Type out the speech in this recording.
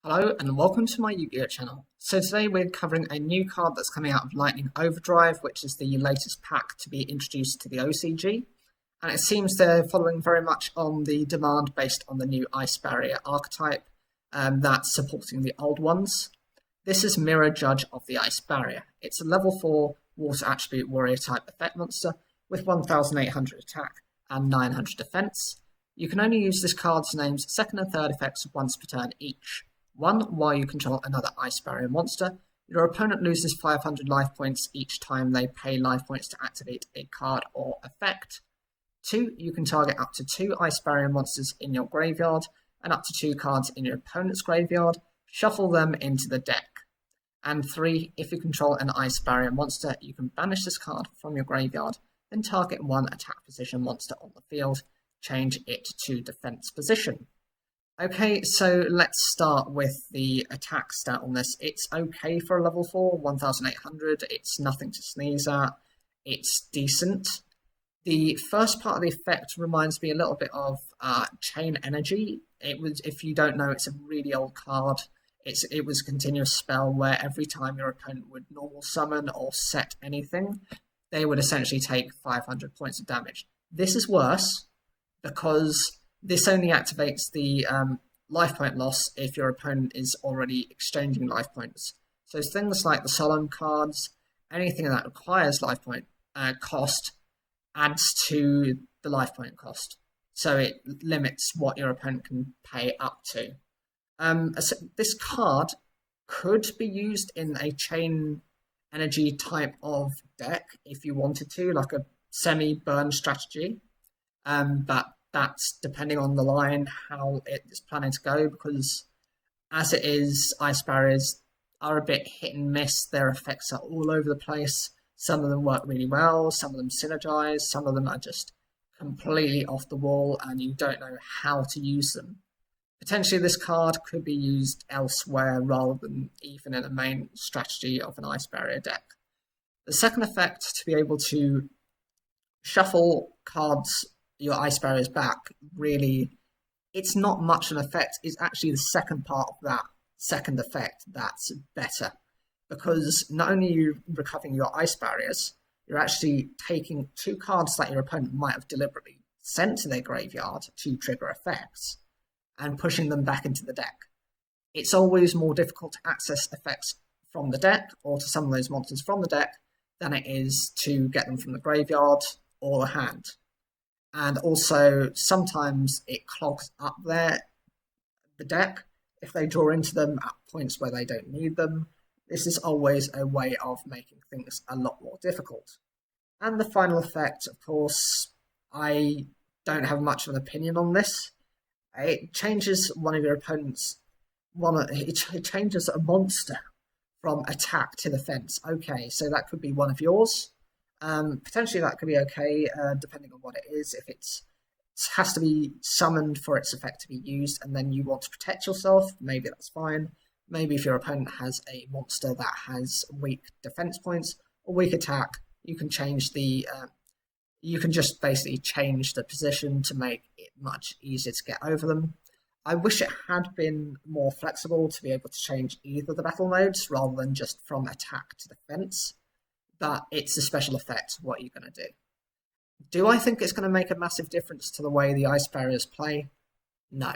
Hello and welcome to my Yu-Gi-Oh channel. So today we're covering a new card that's coming out of Lightning Overdrive, which is the latest pack to be introduced to the OCG. And it seems they're following very much on the demand based on the new Ice Barrier archetype that's supporting the old ones. This is Mirror Judge of the Ice Barrier. It's a level 4 Water Attribute Warrior type effect monster with 1800 attack and 900 defense. You can only use this card's name's second and third effects once per turn each. 1. While you control another Ice Barrier monster, your opponent loses 500 life points each time they pay life points to activate a card or effect. 2. You can target up to 2 Ice Barrier monsters in your graveyard and up to 2 cards in your opponent's graveyard, shuffle them into the deck. And 3. If you control an Ice Barrier monster, you can banish this card from your graveyard, then target 1 attack position monster on the field, change it to defense position. Okay, so let's start with the attack stat on this. It's okay for a level 4, 1800, it's nothing to sneeze at, it's decent. The first part of the effect reminds me a little bit of Chain Energy. If you don't know, it's a really old card. It was a continuous spell where every time your opponent would normal summon or set anything, they would essentially take 500 points of damage. This is worse because this only activates the life point loss if your opponent is already exchanging life points. So things like the Solemn cards, anything that requires life point cost adds to the life point cost. So it limits what your opponent can pay up to. This card could be used in a Chain Energy type of deck if you wanted to, like a semi-burn strategy. But that's depending on the line, how it is planning to go, because as it is, Ice Barriers are a bit hit and miss. Their effects are all over the place. Some of them work really well, some of them synergize, some of them are just completely off the wall and you don't know how to use them. Potentially this card could be used elsewhere rather than even in a main strategy of an Ice Barrier deck. The second effect, to be able to shuffle cards your Ice Barriers back, really, it's not much an effect. It's actually the second part of that second effect that's better, because not only are you recovering your Ice Barriers, you're actually taking 2 cards that your opponent might have deliberately sent to their graveyard to trigger effects and pushing them back into the deck. It's always more difficult to access effects from the deck or to some of those monsters from the deck than it is to get them from the graveyard or the hand. And also, sometimes it clogs up the deck if they draw into them at points where they don't need them. This is always a way of making things a lot more difficult. And the final effect, of course, I don't have much of an opinion on this. It changes one of your opponent's... It changes a monster from attack to defense. Okay, so that could be one of yours. Potentially that could be okay, depending on what it is. If it has to be summoned for its effect to be used and then you want to protect yourself, maybe that's fine. Maybe if your opponent has a monster that has weak defense points or weak attack, you can change the... you can just basically change the position to make it much easier to get over them. I wish it had been more flexible to be able to change either the battle modes rather than just from attack to defense. But it's a special effect. What are you going to do? Do I think it's going to make a massive difference to the way the Ice Barriers play? No.